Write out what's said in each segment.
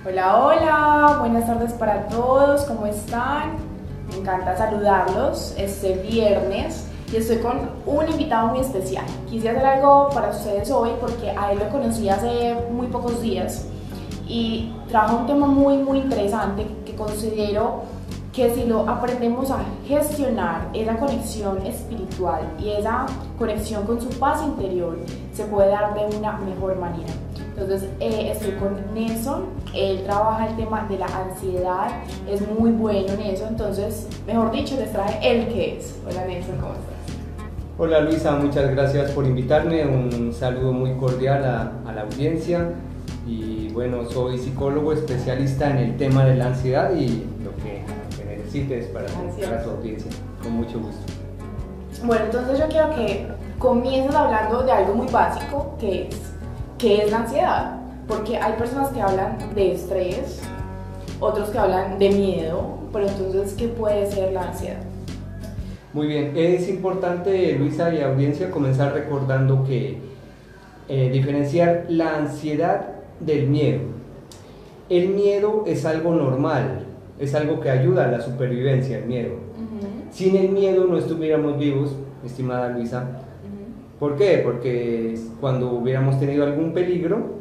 Hola, hola, buenas tardes para todos, ¿cómo están? Me encanta saludarlos este viernes y estoy con un invitado muy especial. Quise hacer algo para ustedes hoy porque a él lo conocí hace muy pocos días y trajo un tema muy interesante que considero que si lo aprendemos a gestionar, esa conexión espiritual y esa conexión con su paz interior se puede dar de una mejor manera. Entonces estoy con Nelson, él trabaja el tema de la ansiedad, es muy bueno en eso, entonces, mejor dicho, les traje el que es. Hola Nelson, ¿cómo estás? Hola Luisa, muchas gracias por invitarme, un saludo muy cordial a la audiencia y bueno, soy psicólogo especialista en el tema de la ansiedad y lo que necesites para tu audiencia, con mucho gusto. Bueno, entonces yo quiero que comiences hablando de algo muy básico que es la ansiedad, porque hay personas que hablan de estrés, otros que hablan de miedo, pero entonces, ¿qué puede ser la ansiedad? Muy bien, es importante, Luisa y audiencia, comenzar recordando que diferenciar la ansiedad del miedo. El miedo es algo normal, es algo que ayuda a la supervivencia, el miedo. Sin el miedo no estuviéramos vivos, estimada Luisa. ¿Por qué? Porque cuando hubiéramos tenido algún peligro,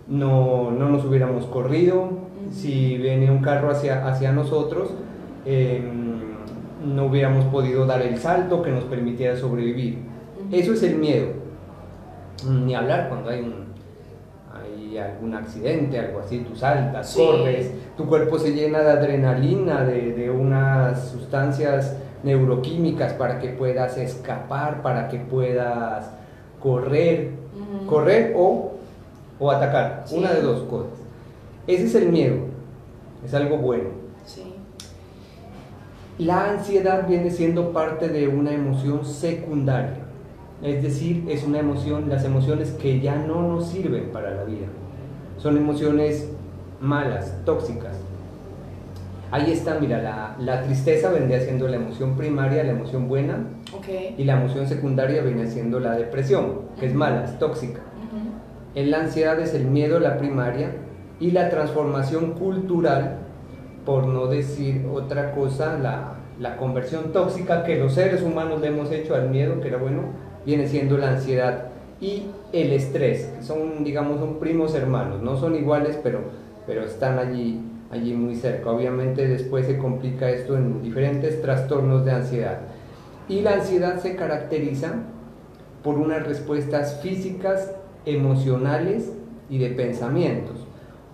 no nos hubiéramos corrido. Si viene un carro hacia nosotros, no hubiéramos podido dar el salto que nos permitiera sobrevivir. Eso es el miedo. Ni hablar cuando hay algún accidente, algo así, tú saltas, corres, tu cuerpo se llena de adrenalina, de unas sustancias neuroquímicas para que puedas escapar, para que puedas correr o atacar, una de dos cosas. Ese es el miedo, es algo bueno. La ansiedad viene siendo parte de una emoción secundaria, es decir, es una emoción, las emociones que ya no nos sirven para la vida, son emociones malas, tóxicas. Ahí está, mira, la tristeza vendría siendo la emoción primaria, la emoción buena, y la emoción secundaria viene siendo la depresión, que es mala, es tóxica. En la ansiedad es el miedo, la primaria, y la transformación cultural, por no decir otra cosa, la conversión tóxica que los seres humanos le hemos hecho al miedo, que era bueno, viene siendo la ansiedad. Y el estrés, que son, digamos, son primos hermanos, no son iguales, pero están allí muy cerca. Obviamente después se complica esto en diferentes trastornos de ansiedad. Y la ansiedad se caracteriza por unas respuestas físicas, emocionales y de pensamientos.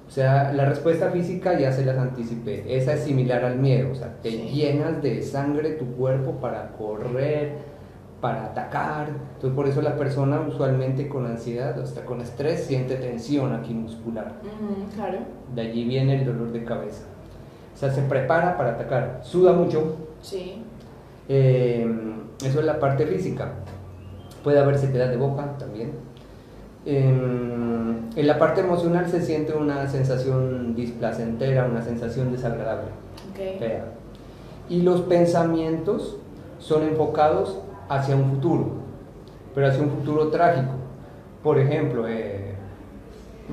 O sea, la respuesta física ya se las anticipé, esa es similar al miedo, o sea, te llenas de sangre tu cuerpo para correr, para atacar. Entonces por eso la persona usualmente con ansiedad, hasta con estrés, siente tensión aquí muscular. Claro. De allí viene el dolor de cabeza. O sea, se prepara para atacar, suda mucho. Sí. Eso es la parte física. Puede haber sequedad de boca también. En la parte emocional se siente una sensación displacentera, una sensación desagradable, fea. Y los pensamientos son enfocados hacia un futuro, pero hacia un futuro trágico. Por ejemplo,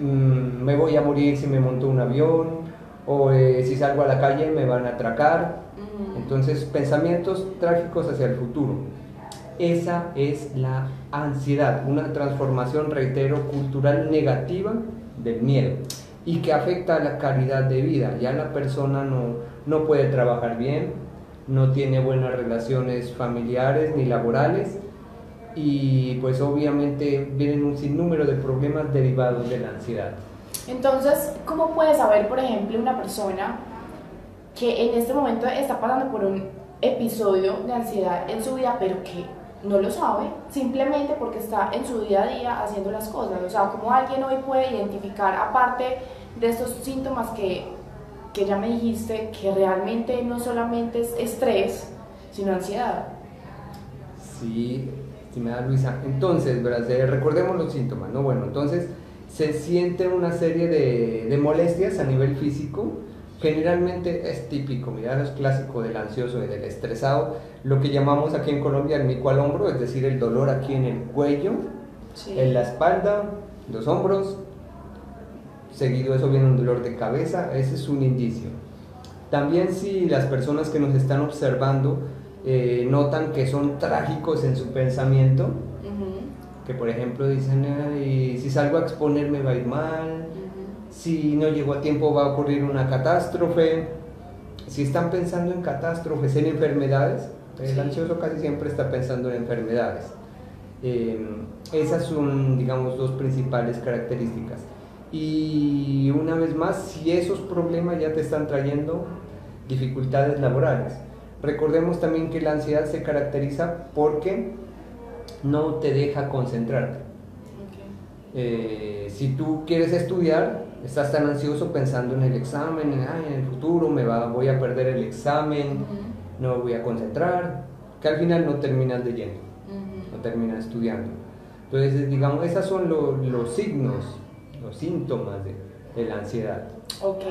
me voy a morir si me monto un avión, o si salgo a la calle me van a atracar. Entonces, pensamientos trágicos hacia el futuro. Esa es la ansiedad, una transformación, reitero, cultural negativa del miedo y que afecta a la calidad de vida. Ya la persona no puede trabajar bien, no tiene buenas relaciones familiares ni laborales y pues obviamente vienen un sinnúmero de problemas derivados de la ansiedad. Entonces, ¿cómo puede saber, por ejemplo, una persona que en este momento está pasando por un episodio de ansiedad en su vida, pero que no lo sabe, simplemente porque está en su día a día haciendo las cosas? O sea, ¿cómo alguien hoy puede identificar, aparte de estos síntomas que ya me dijiste, que realmente no solamente es estrés, sino ansiedad? Sí, estimada Luisa. Entonces, ¿verdad? Recordemos los síntomas, ¿no? Bueno, entonces se siente una serie de molestias a nivel físico. Generalmente es típico, mira, es clásico del ansioso y del estresado, lo que llamamos aquí en Colombia el mico al hombro, es decir, el dolor aquí en el cuello, en la espalda, los hombros, seguido eso viene un dolor de cabeza, ese es un indicio. También si las personas que nos están observando notan que son trágicos en su pensamiento, que por ejemplo dicen, si salgo a exponerme va a ir mal, si no llego a tiempo va a ocurrir una catástrofe, si están pensando en catástrofes, en enfermedades, el ansioso casi siempre está pensando en enfermedades. Esas son, digamos, dos principales características. Y una vez más, si esos problemas ya te están trayendo dificultades laborales. Recordemos también que la ansiedad se caracteriza porque no te deja concentrarte. Si tú quieres estudiar, estás tan ansioso pensando en el examen, en el futuro voy a perder el examen, no me voy a concentrar, que al final no terminas leyendo, no terminas estudiando. Entonces, digamos, esos son los signos, los síntomas de la ansiedad. Ok,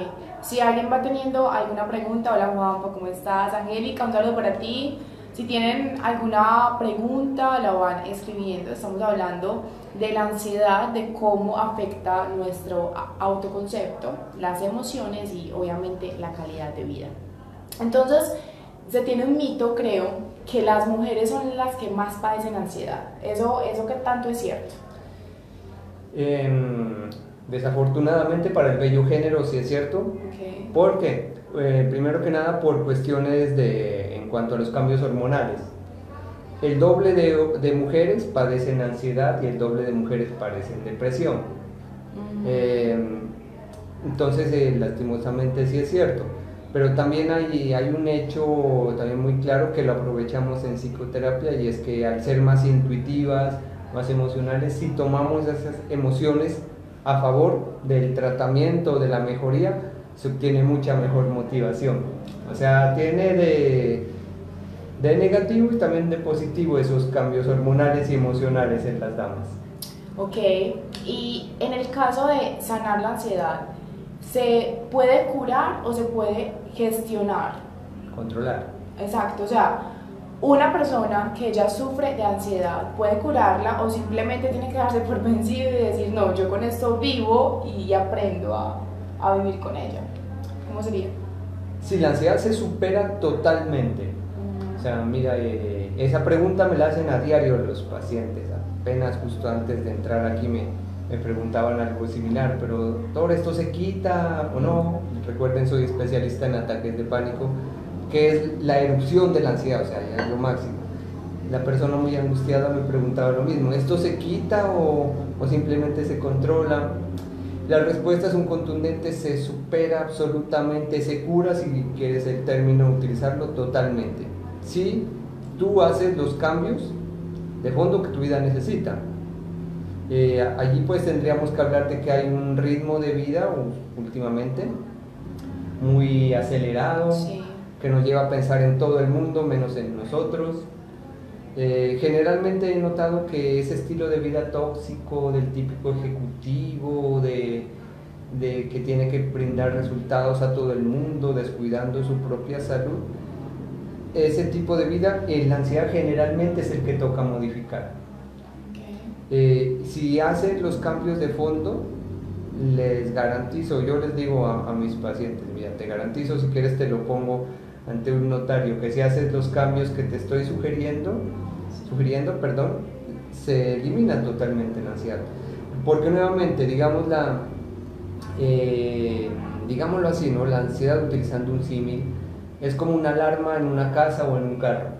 si alguien va teniendo alguna pregunta, hola Juanpa, ¿cómo estás? Angélica, un saludo para ti. Si tienen alguna pregunta, la van escribiendo. Estamos hablando de la ansiedad, de cómo afecta nuestro autoconcepto, las emociones y obviamente la calidad de vida. Entonces, se tiene un mito, creo, que las mujeres son las que más padecen ansiedad. ¿Eso qué tanto es cierto? Desafortunadamente para el bello género sí es cierto. ¿Por qué? Primero que nada por cuestiones en cuanto a los cambios hormonales. El doble de mujeres padecen ansiedad y el doble de mujeres padecen depresión. Entonces, lastimosamente sí es cierto. Pero también hay un hecho también muy claro que lo aprovechamos en psicoterapia, y es que al ser más intuitivas, más emocionales, si tomamos esas emociones a favor del tratamiento, de la mejoría, se obtiene mucha mejor motivación. O sea, tiene de negativo y también de positivo esos cambios hormonales y emocionales en las damas. Ok, y en el caso de sanar la ansiedad, ¿se puede curar o se puede gestionar? Controlar. Exacto, o sea, una persona que ya sufre de ansiedad puede curarla o simplemente tiene que darse por vencido y decir, no, yo con esto vivo y aprendo a vivir con ella. ¿Cómo sería? Sí, la ansiedad se supera totalmente. O sea, mira, esa pregunta me la hacen a diario los pacientes. Apenas justo antes de entrar aquí me preguntaban algo similar, pero doctor, ¿esto se quita o no? Recuerden, soy especialista en ataques de pánico, que es la erupción de la ansiedad, o sea, ya es lo máximo. La persona muy angustiada me preguntaba lo mismo, ¿esto se quita o simplemente se controla? La respuesta es un contundente, se supera absolutamente, se cura, si quieres el término, utilizarlo totalmente. Si tú haces los cambios de fondo que tu vida necesita. Allí pues tendríamos que hablar de que hay un ritmo de vida últimamente muy acelerado, sí, que nos lleva a pensar en todo el mundo menos en nosotros. Generalmente he notado que ese estilo de vida tóxico del típico ejecutivo, de que tiene que brindar resultados a todo el mundo descuidando su propia salud, ese tipo de vida, la ansiedad generalmente es el que toca modificar. Si hacen los cambios de fondo, les garantizo, yo les digo a mis pacientes, mira, te garantizo, si quieres te lo pongo ante un notario, que si haces los cambios que te estoy sugiriendo, se elimina totalmente la ansiedad. Porque nuevamente, digámoslo así, ¿no? La ansiedad, utilizando un símil, es como una alarma en una casa o en un carro.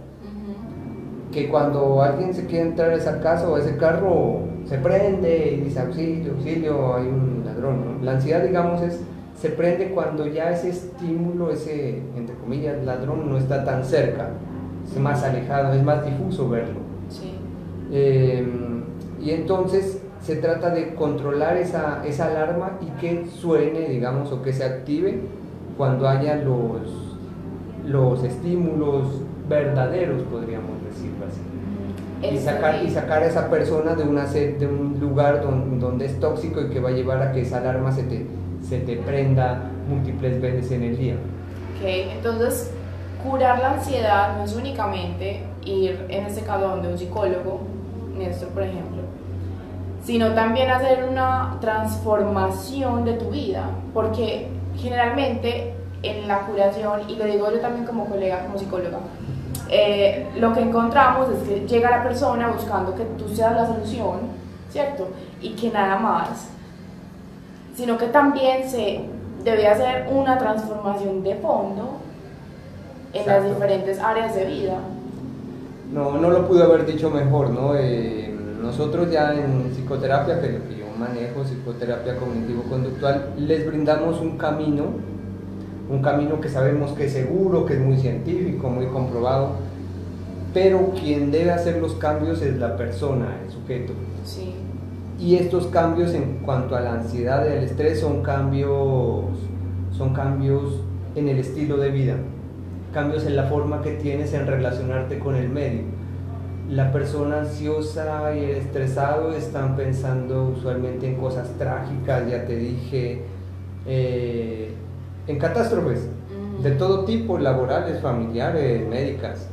Que cuando alguien se quiere entrar a esa casa o a ese carro, se prende y dice auxilio, auxilio, hay un ladrón, ¿no? La ansiedad, digamos, se prende cuando ya ese estímulo, ese, entre comillas, ladrón, no está tan cerca, es más alejado, es más difuso verlo. Sí. Y entonces se trata de controlar esa alarma y que suene, digamos, o que se active cuando haya los estímulos verdaderos, podríamos decirlo así. Y sacar a esa persona de un lugar donde es tóxico y que va a llevar a que esa alarma se te prenda múltiples veces en el día. Ok, entonces curar la ansiedad no es únicamente ir, en este caso, donde un psicólogo, Néstor por ejemplo, sino también hacer una transformación de tu vida, porque generalmente en la curación, y lo digo yo también como colega, como psicóloga, lo que encontramos es que llega la persona buscando que tú seas la solución, ¿cierto? Y que nada más, sino que también se debe hacer una transformación de fondo en Exacto. las diferentes áreas de vida. No lo pude haber dicho mejor, ¿no? Nosotros ya en psicoterapia, que es lo que yo manejo, psicoterapia cognitivo-conductual, les brindamos un camino que sabemos que es seguro, que es muy científico, muy comprobado, pero quien debe hacer los cambios es la persona, el sujeto. Sí. Y estos cambios en cuanto a la ansiedad y al estrés son cambios en el estilo de vida, cambios en la forma que tienes en relacionarte con el medio. La persona ansiosa y el estresado están pensando usualmente en cosas trágicas, ya te dije, en catástrofes de todo tipo, laborales, familiares, médicas.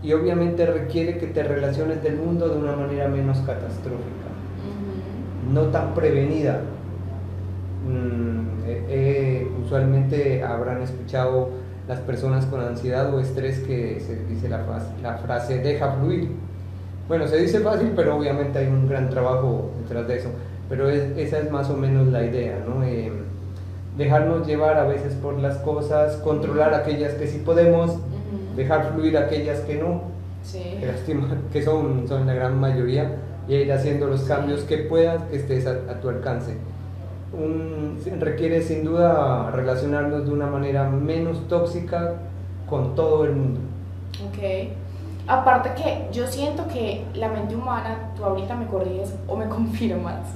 Y obviamente requiere que te relaciones del mundo de una manera menos catastrófica, no tan prevenida. Usualmente habrán escuchado las personas con ansiedad o estrés que se dice la frase deja fluir. Bueno, se dice fácil, pero obviamente hay un gran trabajo detrás de eso, pero esa es más o menos la idea, ¿no? Dejarnos llevar a veces por las cosas, controlar aquellas que sí podemos, dejar fluir aquellas que no, sí. que son la gran mayoría, y ir haciendo los cambios que puedas, que estés a tu alcance. Requiere sin duda relacionarnos de una manera menos tóxica con todo el mundo. Ok. Aparte que yo siento que la mente humana, tú ahorita me corriges o me confirmas,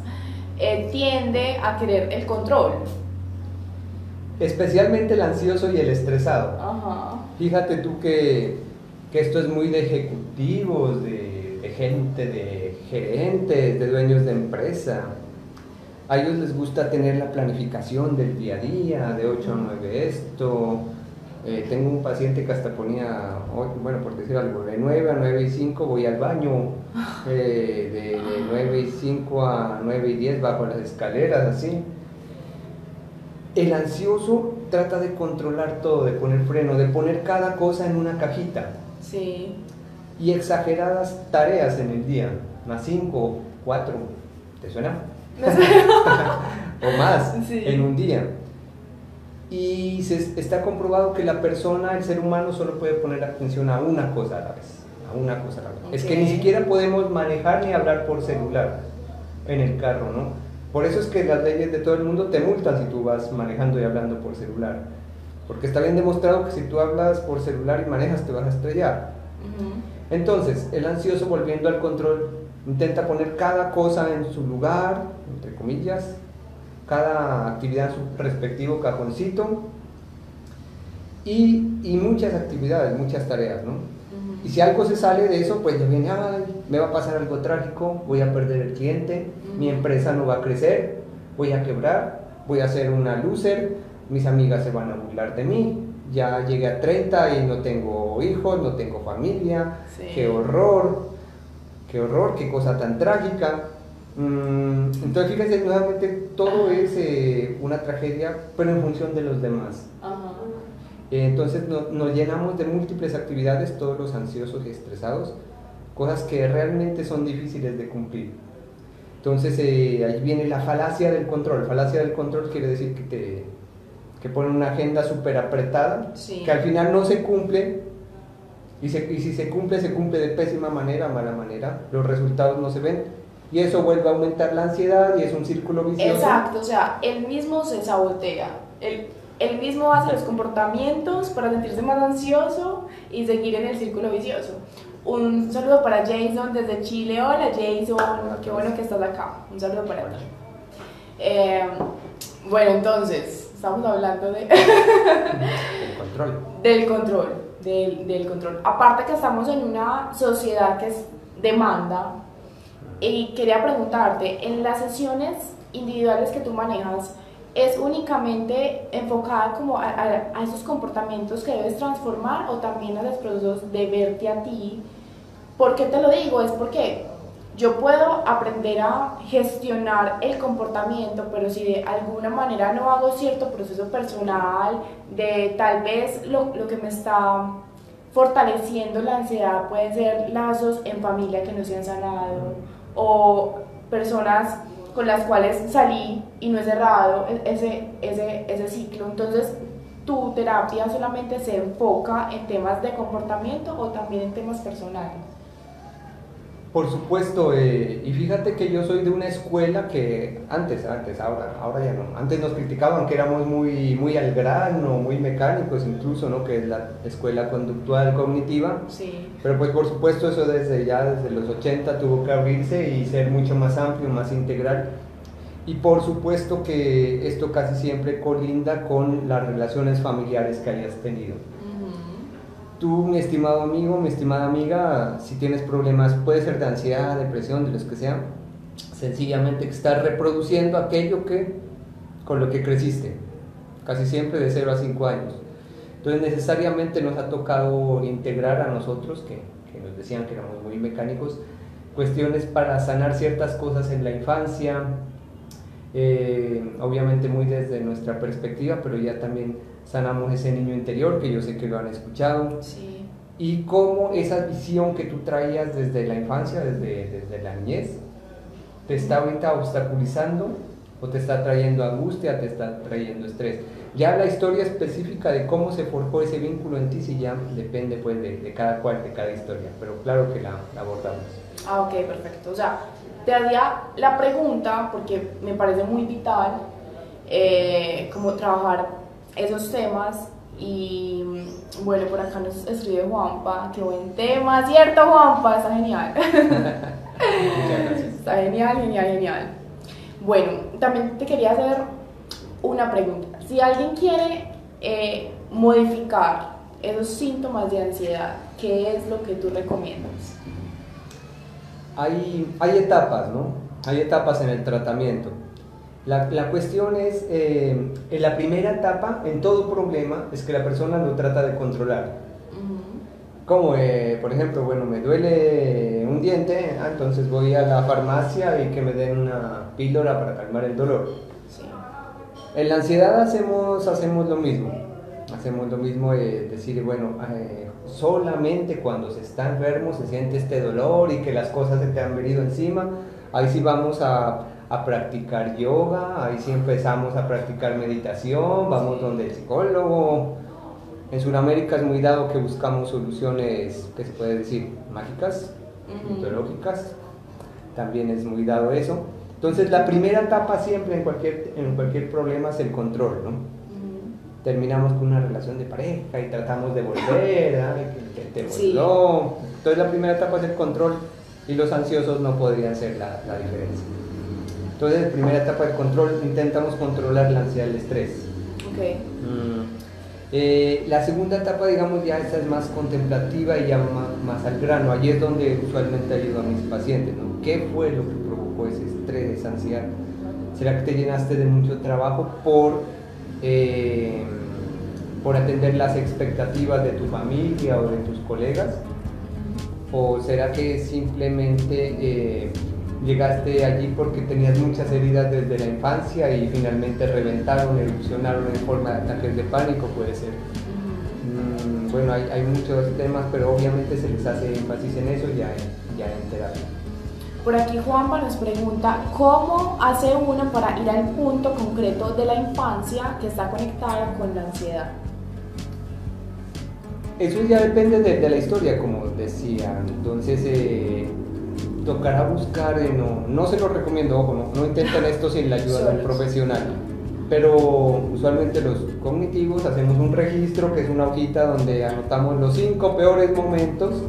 tiende a querer el control. Especialmente el ansioso y el estresado. Ajá. Fíjate tú que esto es muy de ejecutivos, de gente, de gerentes, de dueños de empresa. A ellos les gusta tener la planificación del día a día, de 8 a 9 esto. Tengo un paciente que hasta ponía, bueno, por decir algo, de 9 a 9 y 5 voy al baño, de 9 y 5 a 9 y 10 bajo las escaleras, así. El ansioso trata de controlar todo, de poner freno, de poner cada cosa en una cajita. Sí. Y exageradas tareas en el día, más 5, 4, ¿te suena? O más, sí. En un día. Y está comprobado que la persona, el ser humano, solo puede poner atención a una cosa a la vez. Okay. Es que ni siquiera podemos manejar ni hablar por celular en el carro, ¿no? Por eso es que las leyes de todo el mundo te multan si tú vas manejando y hablando por celular. Porque está bien demostrado que si tú hablas por celular y manejas te vas a estrellar. Entonces, el ansioso, volviendo al control, intenta poner cada cosa en su lugar, entre comillas, cada actividad en su respectivo cajoncito, y muchas actividades, muchas tareas, ¿no? Y si algo se sale de eso, pues ya viene, me va a pasar algo trágico, voy a perder el cliente, mi empresa no va a crecer, voy a quebrar, voy a ser una loser, mis amigas se van a burlar de mí, ya llegué a 30 y no tengo hijos, no tengo familia, sí. Qué horror, qué cosa tan trágica. Entonces fíjense, nuevamente todo es una tragedia, pero en función de los demás. Entonces nos llenamos de múltiples actividades, todos los ansiosos y estresados, cosas que realmente son difíciles de cumplir. Entonces ahí viene la falacia del control. Falacia del control quiere decir que pone una agenda súper apretada, sí. Que al final no se cumple, y si se cumple de pésima manera, mala manera, los resultados no se ven, y eso vuelve a aumentar la ansiedad y es un círculo vicioso. Exacto, o sea, él mismo se sabotea, él mismo hace los comportamientos para sentirse más ansioso y seguir en el círculo vicioso. Un saludo para Jason desde Chile. Hola Jason, qué bueno que estás acá. Un saludo para ti. Bueno, entonces, estamos hablando de del control. Aparte que estamos en una sociedad que es demanda, y quería preguntarte, en las sesiones individuales que tú manejas, ¿es únicamente enfocada como a esos comportamientos que debes transformar o también a los procesos de verte a ti? ¿Por qué te lo digo? Es porque yo puedo aprender a gestionar el comportamiento, pero si de alguna manera no hago cierto proceso personal, de tal vez lo que me está fortaleciendo la ansiedad puede ser lazos en familia que no se han sanado, o personas con las cuales salí y no he cerrado ese ciclo. Entonces, ¿tu terapia solamente se enfoca en temas de comportamiento o también en temas personales? Por supuesto, y fíjate que yo soy de una escuela que ahora ya no. Antes nos criticaban que éramos muy al grano, muy mecánicos incluso, ¿no? Que es la escuela conductual cognitiva. Sí. Pero pues por supuesto eso desde los 80 tuvo que abrirse y ser mucho más amplio, más integral. Y por supuesto que esto casi siempre colinda con las relaciones familiares que hayas tenido. Tú, mi estimado amigo, mi estimada amiga, si tienes problemas, puede ser de ansiedad, depresión, de los que sean, sencillamente que estás reproduciendo aquello con lo que creciste, casi siempre de 0 a 5 años. Entonces necesariamente nos ha tocado integrar a nosotros, que nos decían que éramos muy mecánicos, cuestiones para sanar ciertas cosas en la infancia, obviamente muy desde nuestra perspectiva, pero ya también sanamos ese niño interior, que yo sé que lo han escuchado. Sí. Y cómo esa visión que tú traías desde la infancia, desde la niñez, te está ahorita obstaculizando o te está trayendo angustia, te está trayendo estrés. Ya la historia específica de cómo se forjó ese vínculo en ti, sí ya depende pues de cada cual, de cada historia, pero claro que la abordamos. Ah, ok, perfecto. O sea, te haría la pregunta porque me parece muy vital como trabajar esos temas. Y bueno, por acá nos escribe Juanpa, qué buen tema, ¿cierto, Juanpa? Está genial. Muchas gracias. Está genial, genial, genial. Bueno, también te quería hacer una pregunta. Si alguien quiere modificar esos síntomas de ansiedad, ¿qué es lo que tú recomiendas? Hay etapas, ¿no? Hay etapas en el tratamiento. La cuestión es, en la primera etapa, en todo problema, es que la persona lo trata de controlar. Como, por ejemplo, bueno, me duele un diente, entonces voy a la farmacia y que me den una píldora para calmar el dolor. Sí. En la ansiedad hacemos lo mismo. Hacemos lo mismo, decir, bueno, solamente cuando se está enfermo se siente este dolor y que las cosas se te han venido encima, ahí sí vamos a practicar yoga, ahí sí empezamos a practicar meditación, vamos donde el psicólogo. En Sudamérica es muy dado que buscamos soluciones, ¿qué se puede decir? Mágicas, mitológicas, también es muy dado eso. Entonces la primera etapa siempre en cualquier problema es el control, ¿no? Terminamos con una relación de pareja y tratamos de volver, que te Sí. volvió. Entonces la primera etapa es el control y los ansiosos no podrían ser la diferencia. Entonces, en la primera etapa del control intentamos controlar la ansiedad y el estrés. Okay. La segunda etapa, digamos, ya esta es más contemplativa y ya más al grano. Allí es donde usualmente ayudo a mis pacientes, ¿no? ¿Qué fue lo que provocó ese estrés, esa ansiedad? ¿Será que te llenaste de mucho trabajo por atender las expectativas de tu familia o de tus colegas? ¿O será que simplemente llegaste allí porque tenías muchas heridas desde la infancia y finalmente reventaron, erupcionaron en forma de ataques de pánico? Puede ser. Bueno, hay muchos temas, pero obviamente se les hace énfasis en eso ya en terapia. Por aquí Juanpa nos pregunta, ¿cómo hace uno para ir al punto concreto de la infancia que está conectada con la ansiedad? Eso ya depende de la historia, como decía. Entonces, tocará buscar, no se lo recomiendo, ojo, no intenten esto sin la ayuda de un profesional, pero usualmente los cognitivos hacemos un registro que es una hojita donde anotamos los 5 peores momentos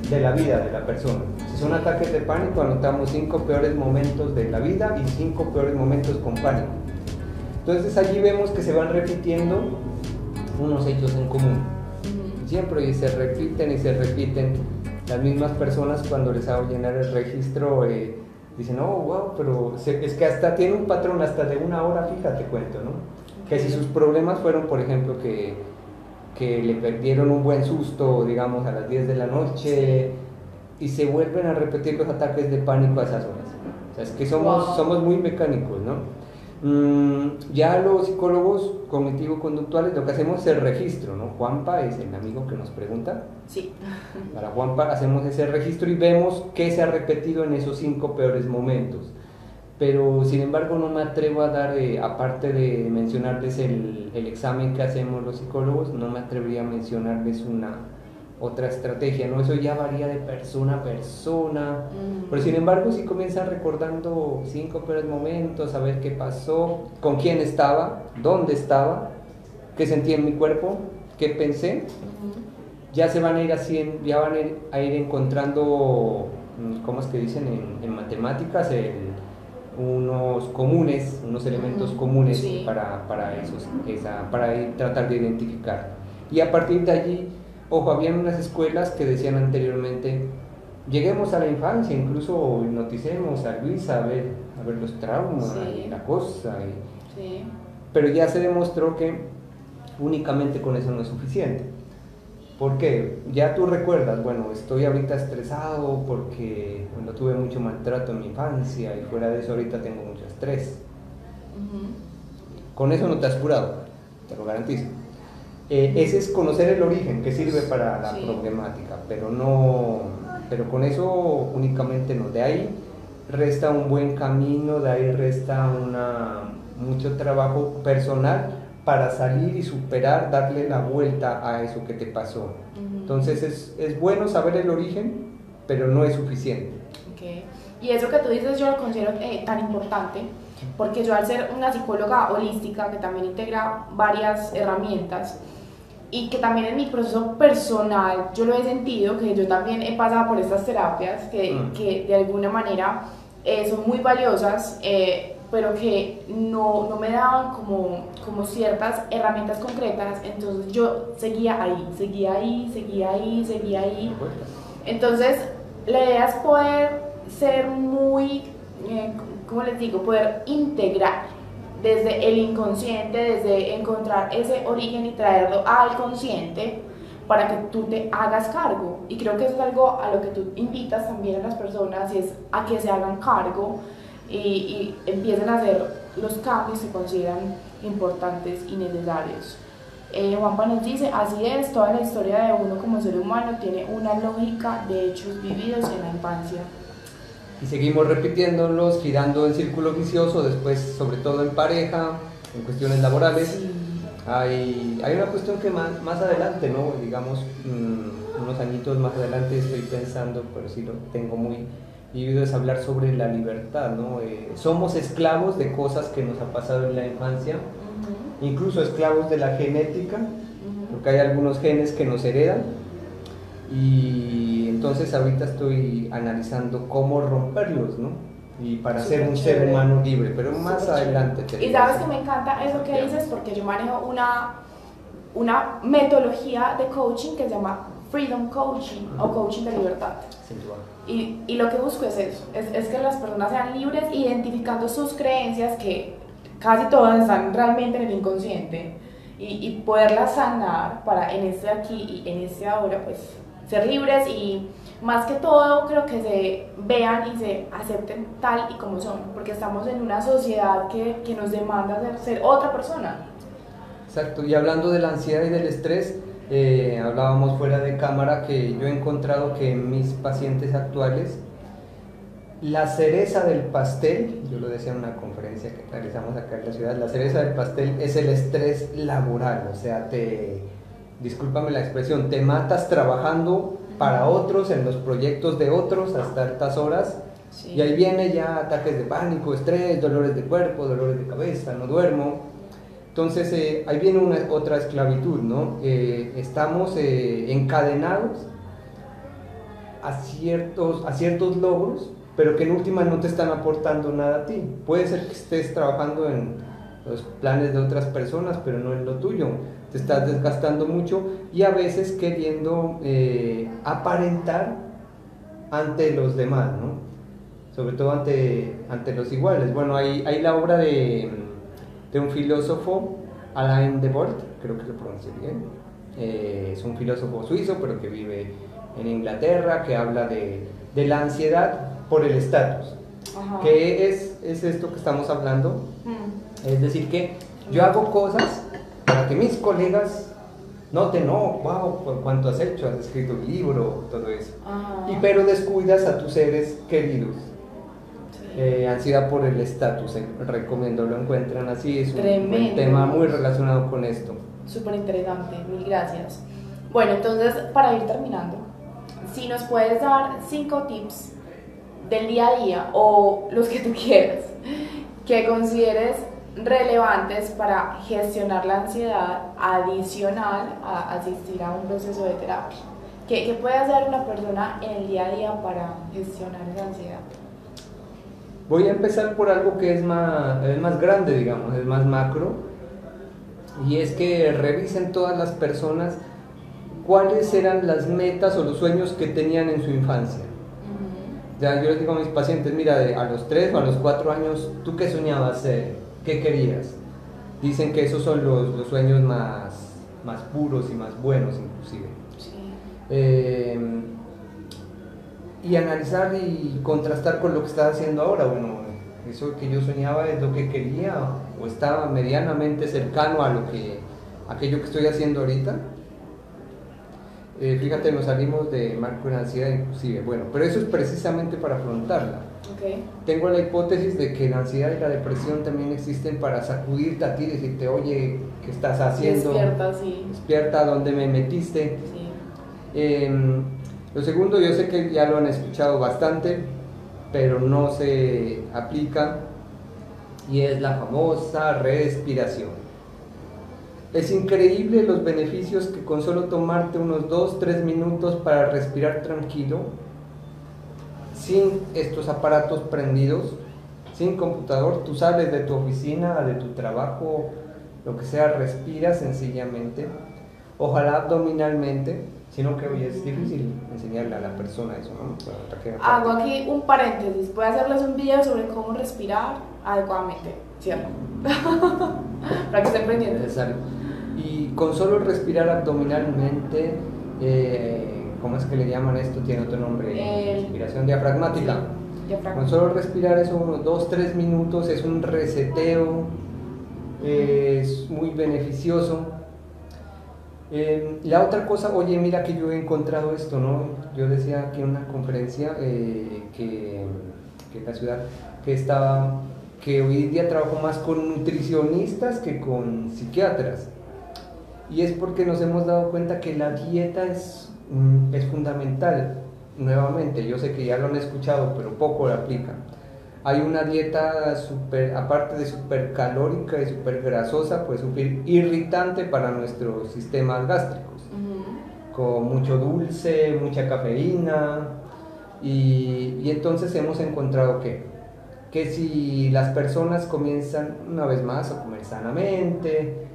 de la vida de la persona. Si son ataques de pánico, anotamos 5 peores momentos de la vida y 5 peores momentos con pánico. Entonces allí vemos que se van repitiendo unos hechos en común, siempre, y se repiten. Las mismas personas, cuando les hago llenar el registro, dicen, oh, wow, pero es que hasta tiene un patrón, hasta de 1 hora, fíjate, cuento, ¿no? Que si sus problemas fueron, por ejemplo, que le perdieron un buen susto, digamos, a las 10 de la noche, y se vuelven a repetir los ataques de pánico a esas horas. O sea, es que somos muy mecánicos, ¿no? Ya los psicólogos cognitivo-conductuales lo que hacemos es el registro, ¿no? Juanpa es el amigo que nos pregunta. Sí. Para Juanpa hacemos ese registro y vemos qué se ha repetido en esos 5 peores momentos. Pero sin embargo no me atrevo a dar, aparte de mencionarles el examen que hacemos los psicólogos, no me atrevería a mencionarles otra estrategia, ¿no? Eso ya varía de persona a persona, pero sin embargo si comienzan recordando 5 peores momentos, a ver qué pasó, con quién estaba, dónde estaba, qué sentí en mi cuerpo, qué pensé, ya se van a ir ya van a ir encontrando, ¿cómo es que dicen en matemáticas? Unos elementos comunes, sí, para tratar de identificar. Y a partir de allí, ojo, había unas escuelas que decían anteriormente, lleguemos a la infancia, incluso hipnoticemos a Luisa a ver los traumas, sí, y la cosa. Sí. Pero ya se demostró que únicamente con eso no es suficiente. ¿Por qué? Ya tú recuerdas, bueno, estoy ahorita estresado porque tuve mucho maltrato en mi infancia y fuera de eso ahorita tengo mucho estrés. Con eso no te has curado, te lo garantizo. Ese es conocer el origen que sirve para la problemática, pero con eso únicamente no. De ahí resta un buen camino, de ahí resta mucho trabajo personal para salir y superar, darle la vuelta a eso que te pasó. Entonces es bueno saber el origen, pero no es suficiente. Okay. Y eso que tú dices yo lo considero tan importante, porque yo al ser una psicóloga holística que también integra varias herramientas y que también en mi proceso personal yo lo he sentido, que yo también he pasado por estas terapias que de alguna manera son muy valiosas, pero que no me daban como ciertas herramientas concretas, entonces yo seguía ahí. Entonces la idea es poder ser muy, ¿cómo les digo? Poder integrar desde el inconsciente, desde encontrar ese origen y traerlo al consciente para que tú te hagas cargo. Y creo que eso es algo a lo que tú invitas también a las personas, y es a que se hagan cargo y empiecen a hacer los cambios que consideran importantes y necesarios. Juanpa nos dice, así es, toda la historia de uno como ser humano tiene una lógica de hechos vividos en la infancia. Y seguimos repitiéndolos, girando en círculo vicioso, después sobre todo en pareja, en cuestiones laborales. Sí. Hay una cuestión que más adelante, ¿no? Digamos, unos añitos más adelante estoy pensando, pero sí lo tengo muy vivido, es hablar sobre la libertad, ¿no? Somos esclavos de cosas que nos ha pasado en la infancia, incluso esclavos de la genética, porque hay algunos genes que nos heredan, y entonces ahorita estoy analizando cómo romperlos, ¿no? Y para ser un ser humano libre, pero más adelante te digo. Y sabes que me encanta eso que dices, porque yo manejo una metodología de coaching que se llama Freedom Coaching o Coaching de Libertad. Y lo que busco es eso, es que las personas sean libres identificando sus creencias, que casi todas están realmente en el inconsciente, y poderlas sanar para en este aquí y en este ahora pues ser libres, y más que todo creo que se vean y se acepten tal y como son, porque estamos en una sociedad que nos demanda ser otra persona. Exacto, y hablando de la ansiedad y del estrés, hablábamos fuera de cámara que yo he encontrado que en mis pacientes actuales la cereza del pastel, yo lo decía en una conferencia que realizamos acá en la ciudad, la cereza del pastel es el estrés laboral, o sea, discúlpame la expresión, te matas trabajando para otros, en los proyectos de otros hasta altas horas, sí. Y ahí viene ya ataques de pánico, estrés, dolores de cuerpo, dolores de cabeza, no duermo. Entonces ahí viene otra esclavitud, ¿no? Estamos encadenados a ciertos logros, pero que en última no te están aportando nada a ti. Puede ser que estés trabajando en los planes de otras personas, pero no en lo tuyo. Te estás desgastando mucho y a veces queriendo aparentar ante los demás, ¿no? Sobre todo ante los iguales. Bueno, hay la obra de un filósofo, Alain de Bort, creo que lo pronuncié bien. Es un filósofo suizo, pero que vive en Inglaterra, que habla de la ansiedad por el estatus. Ajá. ¿Qué es esto que estamos hablando? Es decir, que yo hago cosas para que mis colegas noten, oh, wow, por cuánto has hecho, has escrito un libro, todo eso. Ajá. Pero descuidas a tus seres queridos. Sí. Ansiedad por el estatus, recomiendo lo encuentran así, es un Tremendo. tema muy relacionado con esto. Súper interesante, mil gracias. Bueno, entonces, para ir terminando, si nos puedes dar 5 tips del día a día o los que tú quieras, que consideres relevantes para gestionar la ansiedad adicional a asistir a un proceso de terapia. ¿Qué puede hacer una persona en el día a día para gestionar esa ansiedad? Voy a empezar por algo que es más grande, digamos, es más macro, y es que revisen todas las personas cuáles eran las metas o los sueños que tenían en su infancia. Ya, yo les digo a mis pacientes, mira, a los 3 o a los 4 años, ¿tú qué soñabas ser? ¿Qué querías? Dicen que esos son los sueños más puros y más buenos inclusive. Sí. Y analizar y contrastar con lo que estás haciendo ahora. Bueno, eso que yo soñaba es lo que quería o estaba medianamente cercano a aquello que estoy haciendo ahorita. Fíjate, nos salimos de marco de ansiedad inclusive. Bueno, pero eso es precisamente para afrontarla. Okay. Tengo la hipótesis de que la ansiedad y la depresión también existen para sacudirte a ti y decirte, oye, ¿qué estás haciendo? Despierta, sí. Despierta, ¿dónde me metiste? Sí. Lo segundo, yo sé que ya lo han escuchado bastante, pero no se aplica, y es la famosa respiración. Es increíble los beneficios que con solo tomarte unos 2-3 minutos para respirar tranquilo, sin estos aparatos prendidos, sin computador, tú sales de tu oficina, de tu trabajo, lo que sea, respiras sencillamente, ojalá abdominalmente, sino que hoy es difícil enseñarle a la persona eso, ¿no? Hago aquí un paréntesis, voy a hacerles un video sobre cómo respirar adecuadamente, ¿cierto? Para que estén pendientes. Necesario. Y con solo respirar abdominalmente, ¿cómo es que le llaman esto? Tiene otro nombre, respiración diafragmática. Sí, diafragma. Con solo respirar eso unos 2-3 minutos es un reseteo, es muy beneficioso. La otra cosa, oye, mira que yo he encontrado esto, ¿no? Yo decía aquí en una conferencia que en la ciudad que hoy en día trabajo más con nutricionistas que con psiquiatras, y es porque nos hemos dado cuenta que la dieta es fundamental. Nuevamente, yo sé que ya lo han escuchado, pero poco la aplican. Hay una dieta aparte de súper calórica y súper grasosa, pues súper irritante para nuestros sistemas gástricos, con mucho dulce, mucha cafeína, y entonces hemos encontrado que si las personas comienzan una vez más a comer sanamente,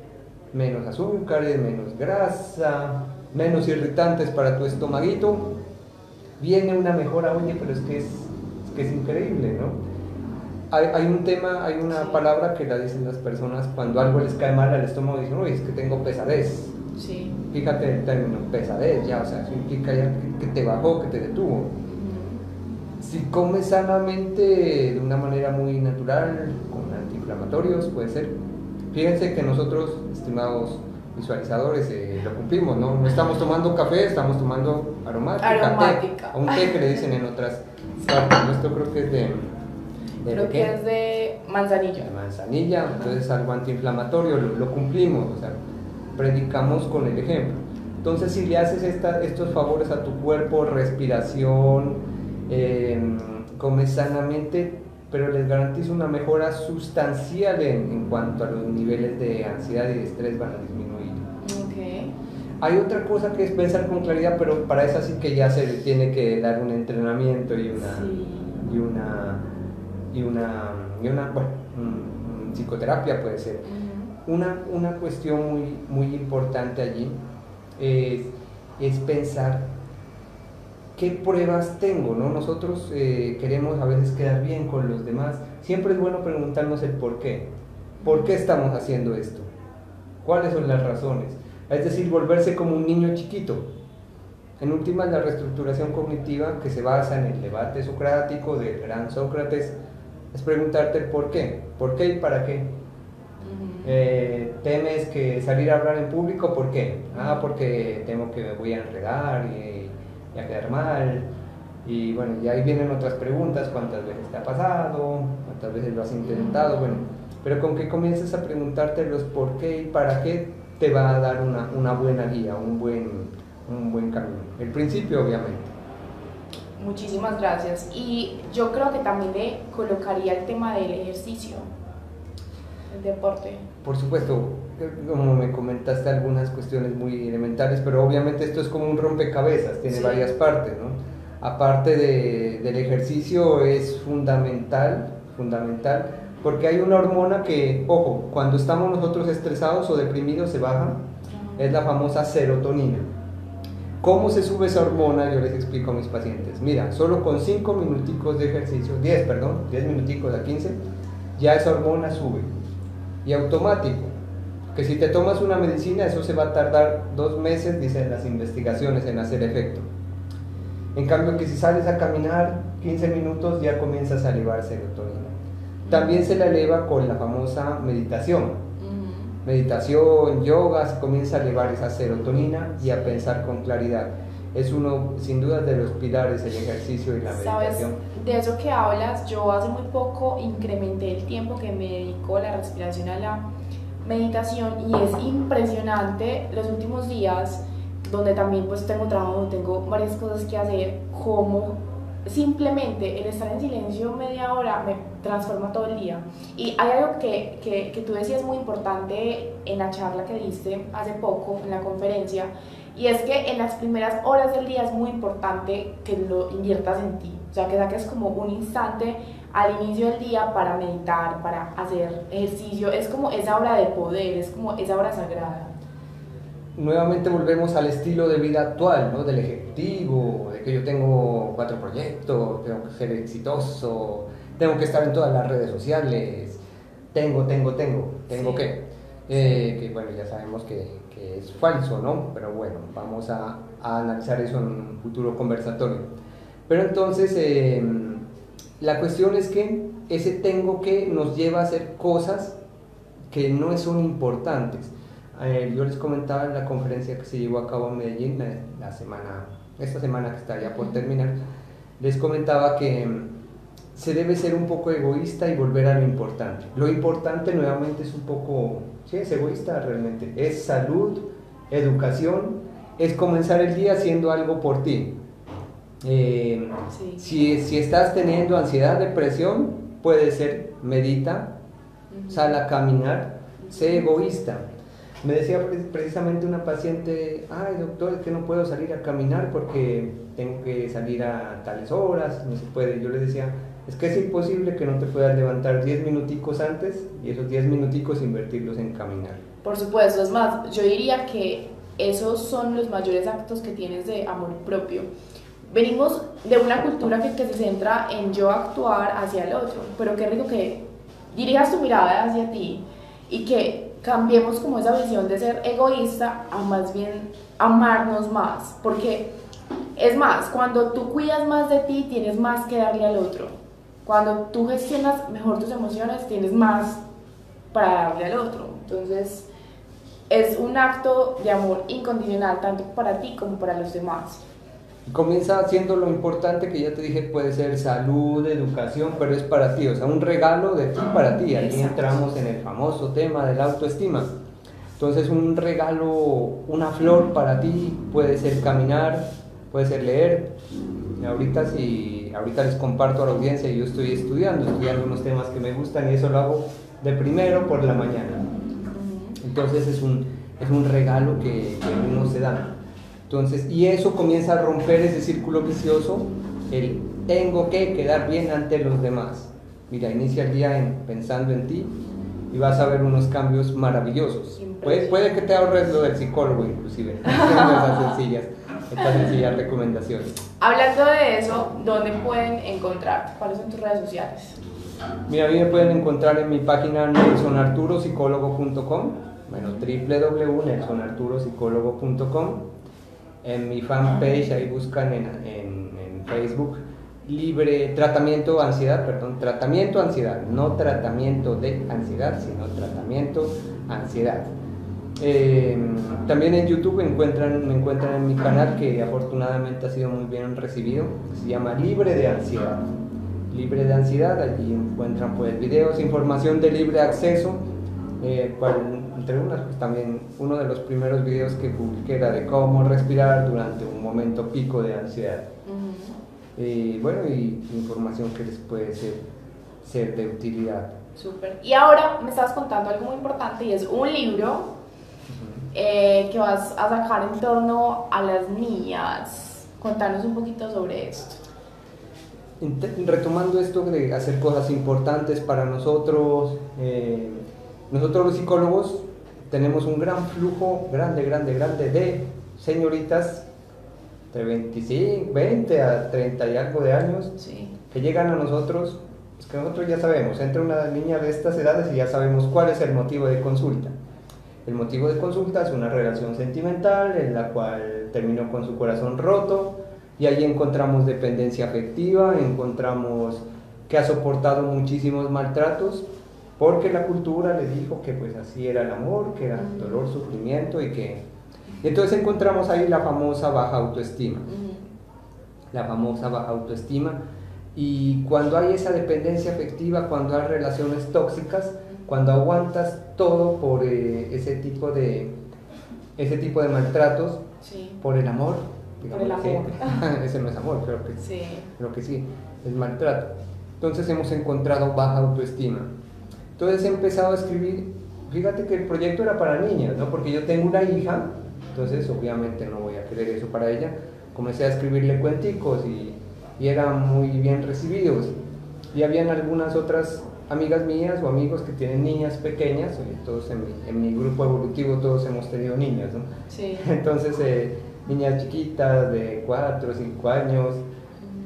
menos azúcares, menos grasa, menos irritantes para tu estomaguito, viene una mejora. Oye, pero es que es increíble, ¿no? Hay un tema, hay una palabra que la dicen las personas cuando algo les cae mal al estómago, dicen, uy, es que tengo pesadez. Sí. Fíjate el término pesadez, ya, o sea, eso implica ya que te bajó, que te detuvo. Si comes sanamente, de una manera muy natural, con antiinflamatorios, puede ser. Fíjense que nosotros, estimados visualizadores, lo cumplimos, ¿no? No estamos tomando café, estamos tomando aromática. Un té que le dicen en otras partes. Esto creo que es creo que es de manzanilla. De manzanilla, entonces algo antiinflamatorio, lo cumplimos, o sea, predicamos con el ejemplo. Entonces, si le haces estos favores a tu cuerpo, respiración, comes sanamente, pero les garantizo una mejora sustancial en cuanto a los niveles de ansiedad y de estrés van a disminuir. Okay. Hay otra cosa que es pensar con claridad, pero para eso sí que ya se le tiene que dar un entrenamiento y una psicoterapia puede ser. Una cuestión muy importante allí es pensar qué pruebas tengo, ¿no? Nosotros queremos a veces quedar bien con los demás. Siempre es bueno preguntarnos el por qué. ¿Por qué estamos haciendo esto? ¿Cuáles son las razones? Es decir, volverse como un niño chiquito. En últimas, la reestructuración cognitiva, que se basa en el debate socrático del gran Sócrates, es preguntarte el por qué y para qué. ¿Temes que salir a hablar en público? ¿Por qué? Porque temo que me voy a enredar y a quedar mal. Y bueno, y ahí vienen otras preguntas: ¿cuántas veces te ha pasado? ¿Cuántas veces lo has intentado? Bueno, pero con que comiences a preguntarte los por qué y para qué, te va a dar una buena guía, un buen camino. El principio, obviamente. Muchísimas gracias. Y yo creo que también le colocaría el tema del ejercicio, el deporte. Por supuesto, como me comentaste, algunas cuestiones muy elementales, pero obviamente esto es como un rompecabezas, tiene varias partes, ¿no? Aparte del ejercicio, es fundamental, porque hay una hormona que, ojo, cuando estamos nosotros estresados o deprimidos se baja, es la famosa serotonina. ¿Cómo se sube esa hormona? Yo les explico a mis pacientes. Mira, solo con 5 minuticos de ejercicio, 10 minuticos a 15, ya esa hormona sube. Y automático, que si te tomas una medicina, eso se va a tardar 2 meses, dicen las investigaciones, en hacer efecto. En cambio, que si sales a caminar 15 minutos, ya comienzas a elevar serotonina. También se la eleva con la famosa meditación. Meditación, yoga, se comienza a elevar esa serotonina y a pensar con claridad. Es uno, sin duda, de los pilares, el ejercicio y la meditación. ¿Sabes? De eso que hablas, yo hace muy poco incrementé el tiempo que me dedico a la respiración, a la meditación, y es impresionante los últimos días, donde también pues tengo trabajo, tengo varias cosas que hacer, como simplemente el estar en silencio media hora me transforma todo el día. Y hay algo que tú decías muy importante en la charla que diste hace poco, en la conferencia, y es que en las primeras horas del día es muy importante que lo inviertas en ti, o sea, que saques como un instante al inicio del día para meditar, para hacer ejercicio. Es como esa hora de poder, es como esa hora sagrada. Nuevamente volvemos al estilo de vida actual, ¿no? Del ejecutivo, de que yo tengo 4 proyectos, tengo que ser exitoso, tengo que estar en todas las redes sociales, tengo Sí. que bueno, ya sabemos que es falso, ¿no? Pero bueno, vamos a analizar eso en un futuro conversatorio. Pero entonces, la cuestión es que ese tengo que nos lleva a hacer cosas que no son importantes. Yo les comentaba en la conferencia que se llevó a cabo en Medellín esta semana que está ya por terminar, les comentaba que se debe ser un poco egoísta y volver a lo importante. Lo importante nuevamente es un poco, sí, es egoísta realmente, es salud, educación, es comenzar el día haciendo algo por ti. Si estás teniendo ansiedad, depresión, puede ser medita, sal a caminar, sé egoísta. Me decía precisamente una paciente: ay doctor, es que no puedo salir a caminar porque tengo que salir a tales horas, no se puede. Yo le decía: es que es imposible que no te puedas levantar 10 minuticos antes y esos 10 minuticos invertirlos en caminar. Por supuesto, es más, yo diría que esos son los mayores actos que tienes de amor propio. Venimos de una cultura que se centra en yo actuar hacia el otro, pero qué rico que dirijas tu mirada hacia ti y que cambiemos como esa visión de ser egoísta a más bien amarnos más, porque es más, cuando tú cuidas más de ti, tienes más que darle al otro. Cuando tú gestionas mejor tus emociones, tienes más para darle al otro. Entonces, es un acto de amor incondicional, tanto para ti como para los demás. Comienza haciendo lo importante que ya te dije, puede ser salud, educación, pero es para ti, o sea, un regalo de ti para ti. Ahí entramos en el famoso tema de la autoestima. Entonces, un regalo, una flor para ti, puede ser caminar, puede ser leer. Ahorita les comparto a la audiencia, yo estoy estudiando unos temas que me gustan y eso lo hago de primero por la mañana. Entonces es un regalo que uno se da. Entonces, y eso comienza a romper ese círculo vicioso, el tengo que quedar bien ante los demás. Mira, inicia el día pensando en ti y vas a ver unos cambios maravillosos. Puede que te ahorres lo del psicólogo, inclusive, estas sencillas recomendaciones. Hablando de eso, ¿dónde pueden encontrarte? ¿Cuáles son tus redes sociales? Mira, a mí me pueden encontrar en mi página nelsonarturopsicólogo.com, bueno, www.nelsonarturopsicólogo.com. En mi fanpage, ahí buscan en Facebook, tratamiento ansiedad, no tratamiento de ansiedad, sino tratamiento ansiedad. También en YouTube me encuentran en mi canal, que afortunadamente ha sido muy bien recibido, se llama Libre de Ansiedad. Libre de Ansiedad, allí encuentran pues videos, información de libre acceso, entre unas pues también uno de los primeros videos que publiqué era de cómo respirar durante un momento pico de ansiedad. Bueno, y información que les puede ser de utilidad. Súper. Y ahora me estabas contando algo muy importante, y es un libro que vas a sacar en torno a las niñas. Contanos un poquito sobre esto. Retomando esto de hacer cosas importantes para nosotros, nosotros los psicólogos tenemos un gran flujo, grande de señoritas de 20 a 30 y algo de años, sí, que llegan a nosotros. Es que nosotros ya sabemos, entra una niña de estas edades y ya sabemos cuál es el motivo de consulta. El motivo de consulta es una relación sentimental en la cual terminó con su corazón roto, y ahí encontramos dependencia afectiva, encontramos que ha soportado muchísimos maltratos porque la cultura le dijo que pues así era el amor, que era dolor, sufrimiento, y entonces encontramos ahí la famosa baja autoestima. La famosa baja autoestima. Y cuando hay esa dependencia afectiva, cuando hay relaciones tóxicas, cuando aguantas todo por ese tipo de maltratos, sí, por el amor, digamos, por el amor. Ese no es amor, creo que sí, es maltrato. Entonces hemos encontrado baja autoestima. Entonces he empezado a escribir. Fíjate que el proyecto era para niñas, ¿no? Porque yo tengo una hija, entonces obviamente no voy a querer eso para ella. Comencé a escribirle cuenticos y eran muy bien recibidos. Y habían algunas otras amigas mías o amigos que tienen niñas pequeñas, todos en mi grupo evolutivo todos hemos tenido niñas, ¿no? Sí. Entonces niñas chiquitas de 4 o 5 años,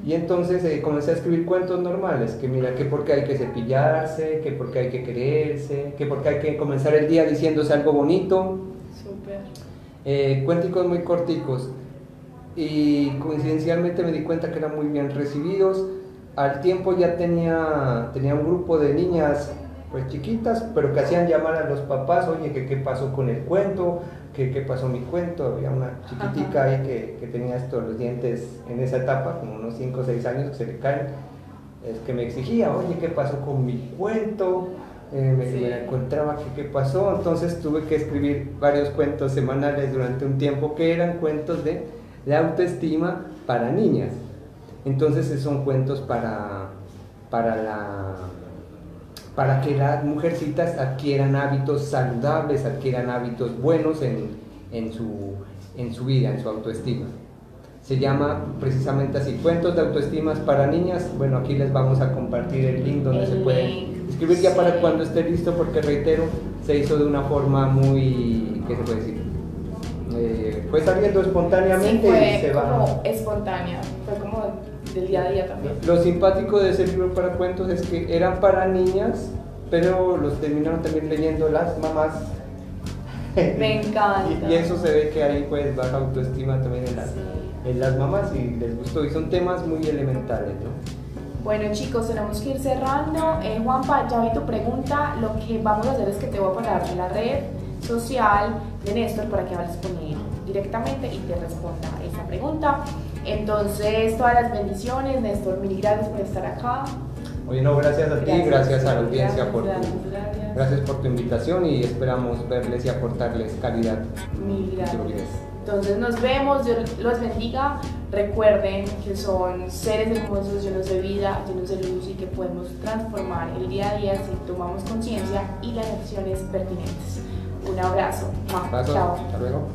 y entonces comencé a escribir cuentos normales, que mira, que porque hay que cepillarse, que porque hay que quererse, que porque hay que comenzar el día diciéndose algo bonito. Súper. Cuenticos muy corticos, y coincidencialmente me di cuenta que eran muy bien recibidos. Al tiempo ya tenía un grupo de niñas pues chiquitas, pero que hacían llamar a los papás, oye, que qué pasó con el cuento, que qué pasó mi cuento. Había una chiquitica ahí que tenía los dientes en esa etapa, como unos 5 o 6 años, que se le caen, es que me exigía, oye, qué pasó con mi cuento, me encontraba que qué pasó. Entonces tuve que escribir varios cuentos semanales durante un tiempo, que eran cuentos de autoestima para niñas. Entonces son cuentos para que las mujercitas adquieran hábitos saludables, adquieran hábitos buenos en su vida, en su autoestima. Se llama precisamente así, Cuentos de Autoestimas para Niñas. Bueno, aquí les vamos a compartir el link donde se puede escribir ya para cuando esté listo, porque reitero, se hizo de una forma muy, ¿qué se puede decir? Fue saliendo espontáneamente, sí, y se va. Como espontánea, fue como del día a día también. Lo simpático de ese libro para cuentos es que eran para niñas, pero los terminaron también leyendo las mamás. Me encanta. Y eso se ve que hay pues baja autoestima también en las mamás, y les gustó, y son temas muy elementales, ¿no? Bueno, chicos, tenemos que ir cerrando. Juanpa, ya vi tu pregunta. Lo que vamos a hacer es que te voy a pasar la red social de Néstor para que hables con él directamente y te responda esa pregunta. Entonces, todas las bendiciones, Néstor, mil gracias por estar acá. Oye, no, gracias a ti, gracias a la audiencia gracias por tu invitación, y esperamos verles y aportarles calidad. Mil gracias. Entonces nos vemos, Dios los bendiga. Recuerden que son seres hermosos, llenos de vida, llenos de luz, y que podemos transformar el día a día si tomamos conciencia y las acciones pertinentes. Un abrazo. Chao. Hasta luego.